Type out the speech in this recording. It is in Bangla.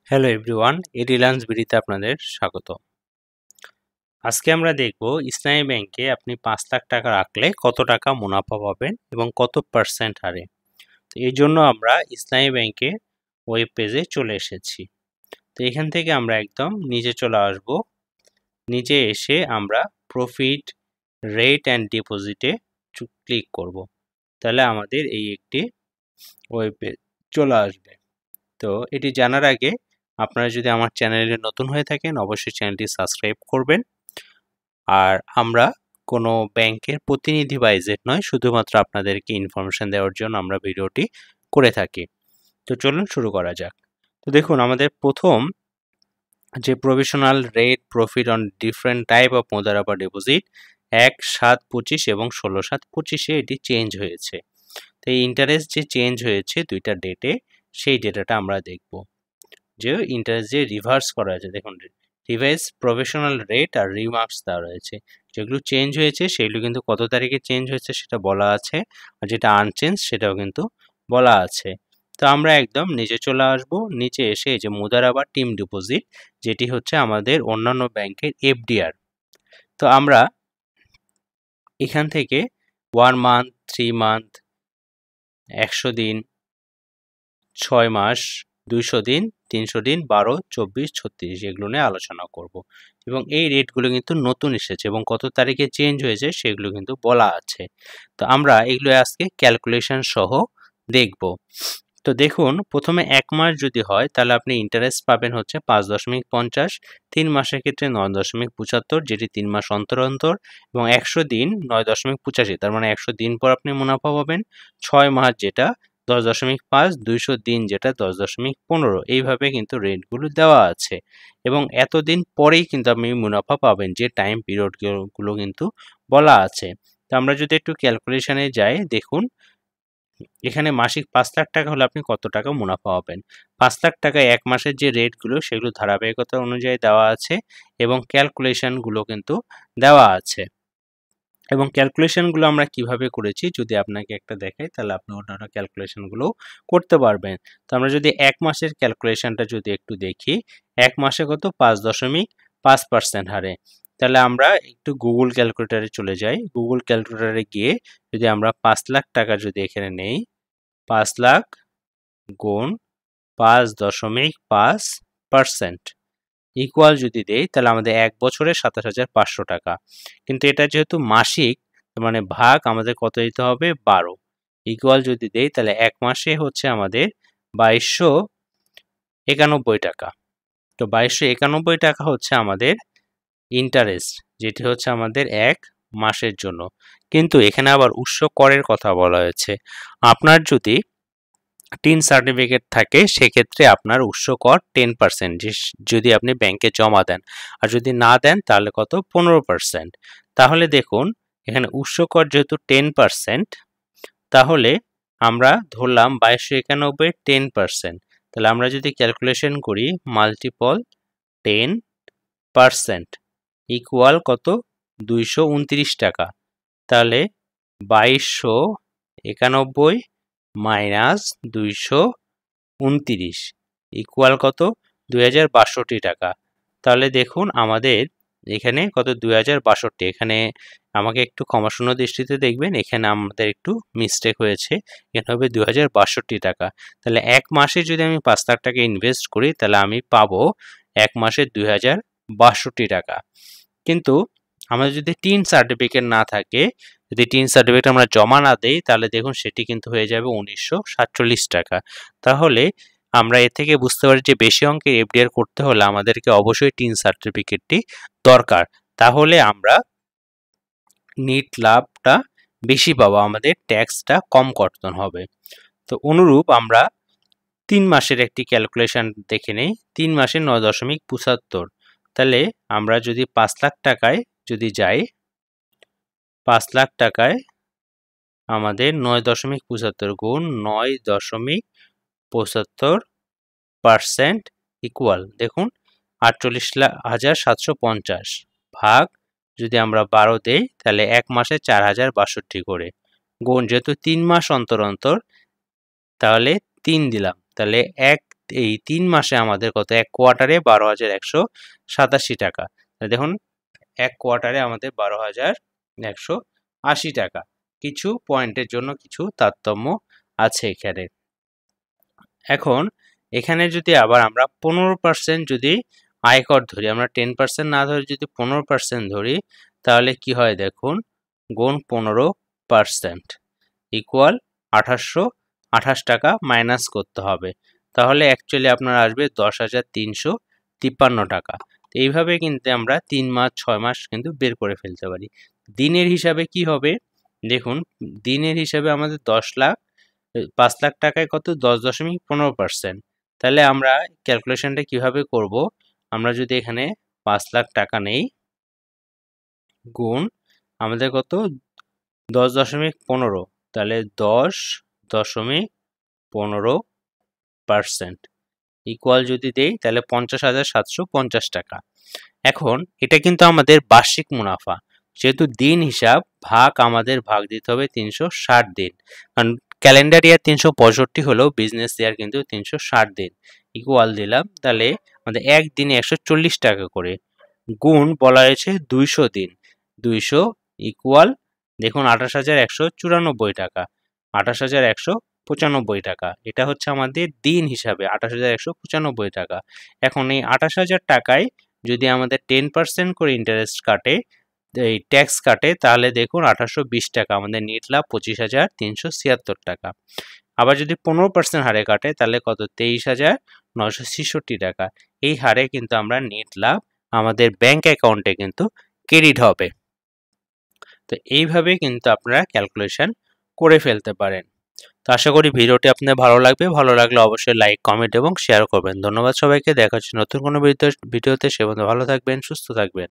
হ্যালো এভরিওয়ান, এই রিলায়েন্স বিডিতে আপনাদের স্বাগত। আজকে আমরা দেখব ইসলামী ব্যাংকে আপনি 5 লাখ টাকা রাখলে কত টাকা মুনাফা পাবেন এবং কত পার্সেন্ট হারে। তো এই জন্য আমরা ইসলামী ব্যাংকে ওয়েব পেজে চলে এসেছি। তো এখান থেকে আমরা একদম নিচে চলে আসব। নিচে এসে আমরা প্রফিট রেট অ্যান্ড ডিপোজিটে ক্লিক করব। তাহলে আমাদের এই একটি ওয়েব পেজ চলে আসবে। তো এটি জানার আগে আপনারা যদি আমার চ্যানেলে নতুন হয়ে থাকেন অবশ্যই চ্যানেলটি সাবস্ক্রাইব করবেন। আর আমরা কোনো ব্যাংকের প্রতিনিধি বা এজেন্ট নয়, শুধুমাত্র আপনাদেরকে ইনফরমেশন দেওয়ার জন্য আমরা ভিডিওটি করে থাকি। তো চলুন শুরু করা যাক। তো দেখুন আমাদের প্রথম যে provisional rate profit on different type of Mudaraba deposit 1/7/25 এবং 16/7/25 এটি চেঞ্জ হয়েছে। তো এই ইন্টারেস্ট যে চেঞ্জ হয়েছে দুইটা ডেটে, সেই ডেটাটা আমরা দেখব। যে ইন্টারেস্ট যে রিভার্স করা হয়েছে, দেখুন রিভাইজ প্রফেশনাল রেট আর রিমার্কস দেওয়া রয়েছে। যেগুলো চেঞ্জ হয়েছে সেগুলো কিন্তু কত তারিখে চেঞ্জ হয়েছে সেটা বলা আছে, আর যেটা আনচেঞ্জ সেটাও কিন্তু বলা আছে। তো আমরা একদম নিচে চলে আসব। নিচে এসে এই যে মুদারাবা টিম ডিপোজিট, যেটি হচ্ছে আমাদের অন্যান্য ব্যাংকের এফডিআর। তো আমরা এখান থেকে 1 মান্থ, 3 মান্থ, 100 দিন, 6 মাস, 200 দিন, 300 দিন, 12, 24, 36 এগুলো নিয়ে আলোচনা করব। এবং এই রেটগুলো কিন্তু নতুন এসেছে এবং কত তারিখে চেঞ্জ হয়েছে সেগুলো কিন্তু বলা আছে। তো আমরা এগুলো আজকে ক্যালকুলেশন সহ দেখব। তো দেখুন প্রথমে 1 মাস যদি হয় তাহলে আপনি ইন্টারেস্ট পাবেন হচ্ছে 5.50, 3 মাসের ক্ষেত্রে 9.75, যেটি 3 মাস অন্তর অন্তর, এবং 100 দিন 9.85, তার মানে 100 দিন পর আপনি মুনাফা পাবেন। 6 মাস যেটা 10.5, 200 দিন যেটা 10.15, এইভাবে কিন্তু রেটগুলো দেওয়া আছে এবং এতদিন পরেই কিন্তু আপনি মুনাফা পাবেন, যে টাইম পিরিয়ডগুলো কিন্তু বলা আছে। তো আমরা যদি একটু ক্যালকুলেশনে যাই, দেখুন এখানে মাসিক 5 লাখ টাকা হলে আপনি কত টাকা মুনাফা পাবেন। 5 লাখ টাকায় 1 মাসের যে রেটগুলো সেগুলো ধারাবাহিকতা অনুযায়ী দেওয়া আছে এবং ক্যালকুলেশনগুলো কিন্তু দেওয়া আছে। এবং ক্যালকুলেশনগুলো আমরা কিভাবে করেছি যদি আপনাকে একটা দেখাই, তাহলে আপনি অন্যান্য ক্যালকুলেশনগুলোও করতে পারবেন। তো আমরা যদি 1 মাসের ক্যালকুলেশনটা যদি একটু দেখি, 1 মাসে কত 5.5% হারে। তাহলে আমরা একটু গুগল ক্যালকুলেটরে চলে যাই। গুগল ক্যালকুলেটরে গিয়ে যদি আমরা 5 লাখ টাকা যদি এখানে নেই, 5 লাখ গুণ 5.5% ইকুয়াল যদি দেই, তাহলে আমাদের 1 বছরে 27,500 টাকা। কিন্তু এটা যেহেতু মাসিক, মানে ভাগ আমাদের কত দিতে হবে 12, ইকুয়াল যদি দেই তাহলে 1 মাসে হচ্ছে আমাদের 2291 টাকা। তো 2291 টাকা হচ্ছে আমাদের ইন্টারেস্ট, যেটি হচ্ছে আমাদের 1 মাসের জন্য। কিন্তু এখানে আবার উৎস করের কথা বলা হয়েছে। আপনার যদি টিন সার্টিফিকেট থাকে সেক্ষেত্রে আপনার উৎস কর 10%, যদি আপনি ব্যাংকে জমা দেন, আর যদি না দেন তাহলে কত 15%। তাহলে দেখুন এখানে উৎস কর যেহেতু 10%, তাহলে আমরা ধরলাম 2291 10%। তাহলে আমরা যদি ক্যালকুলেশন করি মাল্টিপল 10% ইকুয়াল কত 229 টাকা। তাহলে 2291 মাইনাস 229 ইকুয়াল কত 2062 টাকা। তাহলে দেখুন আমাদের এখানে কত 2062। এখানে আমাকে একটু ক্ষমাশূন্য দৃষ্টিতে দেখবেন, এখানে আমাদের একটু মিস্টেক হয়েছে, এখানে হবে 2062 টাকা। তাহলে 1 মাসে যদি আমি 5 লাখ টাকা ইনভেস্ট করি তাহলে আমি পাবো 1 মাসে 2062 টাকা। কিন্তু আমাদের যদি টিন সার্টিফিকেট না থাকে, যদি টিন সার্টিফিকেট আমরা জমা না দেই, তাহলে দেখুন সেটি কিন্তু হয়ে যাবে 1947 টাকা। তাহলে আমরা এর থেকে বুঝতে পারি যে বেশি অঙ্কের এফডিআর করতে হলে আমাদেরকে অবশ্যই টিন সার্টিফিকেটটি দরকার। তাহলে আমরা নিট লাভটা বেশি পাবো, আমাদের ট্যাক্সটা কম কর্তন হবে। তো অনুরূপ আমরা 3 মাসের একটি ক্যালকুলেশন দেখে নেই। 3 মাসে 9.75, তাহলে আমরা যদি 5 লাখ টাকায় যদি যাই, 5 লাখ টাকায় আমাদের 9.75 গুণ 9.75% ইকুয়াল দেখুন 48,750 ভাগ যদি আমরা 12 দেই তাহলে 1 মাসে 4062 করে, গুণ যেহেতু 3 মাস অন্তর অন্তর তাহলে 3 দিলাম, তাহলে 1 এই 3 মাসে আমাদের কত, এক কোয়ার্টারে 12,187 টাকা। দেখুন এক কোয়ার্টারে আমাদের 12,180 টাকা। কিছু পয়েন্টের জন্য কিছু তারতম্য আছে এখানে। এখন এখানে যদি আবার আমরা 15% যদি আয়কর ধরি, আমরা 10% না ধরে যদি 15% ধরি, তাহলে কি হয় দেখুন, গুণ 15% ইকুয়াল 2828 টাকা মাইনাস করতে হবে। তাহলে অ্যাকচুয়ালি আপনার আসবে 10,353 টাকা। এইভাবে কিন্তু আমরা 3 মাস 6 মাস কিন্তু বের করে ফেলতে পারি। দিনের হিসাবে কি হবে দেখুন, দিনের হিসাবে আমাদের 5 লাখ টাকায় কত, 10.15%। তাহলে আমরা ক্যালকুলেশনটা কিভাবে করব, আমরা যদি এখানে 5 লাখ টাকা নেই, গুণ আমাদের কত 10.15, তাহলে 10.15% ইকুয়াল যদি দেই তাহলে 50,750 টাকা। এখন এটা কিন্তু আমাদের বার্ষিক মুনাফা, যেহেতু দিন হিসাব আমাদের ভাগ দিতে হবে 360 দিন, কারণ ক্যালেন্ডার ইয়ার 365 হলেও বিজনেস ইয়ার কিন্তু 360 দিন। ইকুয়াল দিলাম, তাহলে আমাদের একদিনে 140 টাকা করে, গুণ বলা হয়েছে 200 দিন, 200 ইকুয়াল দেখুন 28,194 টাকা, 28,195 টাকা। এটা হচ্ছে আমাদের দিন হিসাবে 28,195 টাকা। এখন এই 28,000 টাকায় যদি আমাদের 10% করে ইন্টারেস্ট কাটে, এই ট্যাক্স কাটে, তাহলে দেখুন 1820 টাকা, আমাদের নেট লাভ 25,376 টাকা। আবার যদি 15% হারে কাটে তাহলে কত, 23,966 টাকা। এই হারে কিন্তু আমরা নেট লাভ আমাদের ব্যাংক অ্যাকাউন্টে কিন্তু ক্রেডিট হবে। তো এইভাবে কিন্তু আপনারা ক্যালকুলেশন করে ফেলতে পারেন। তো আশা করি ভিডিওটি আপনাদের ভালো লাগবে। ভালো লাগলে অবশ্যই লাইক, কমেন্ট এবং শেয়ার করবেন। ধন্যবাদ সবাইকে। দেখা হচ্ছে নতুন কোনো ভিডিওতে। সে পর্যন্ত ভালো থাকবেন, সুস্থ থাকবেন।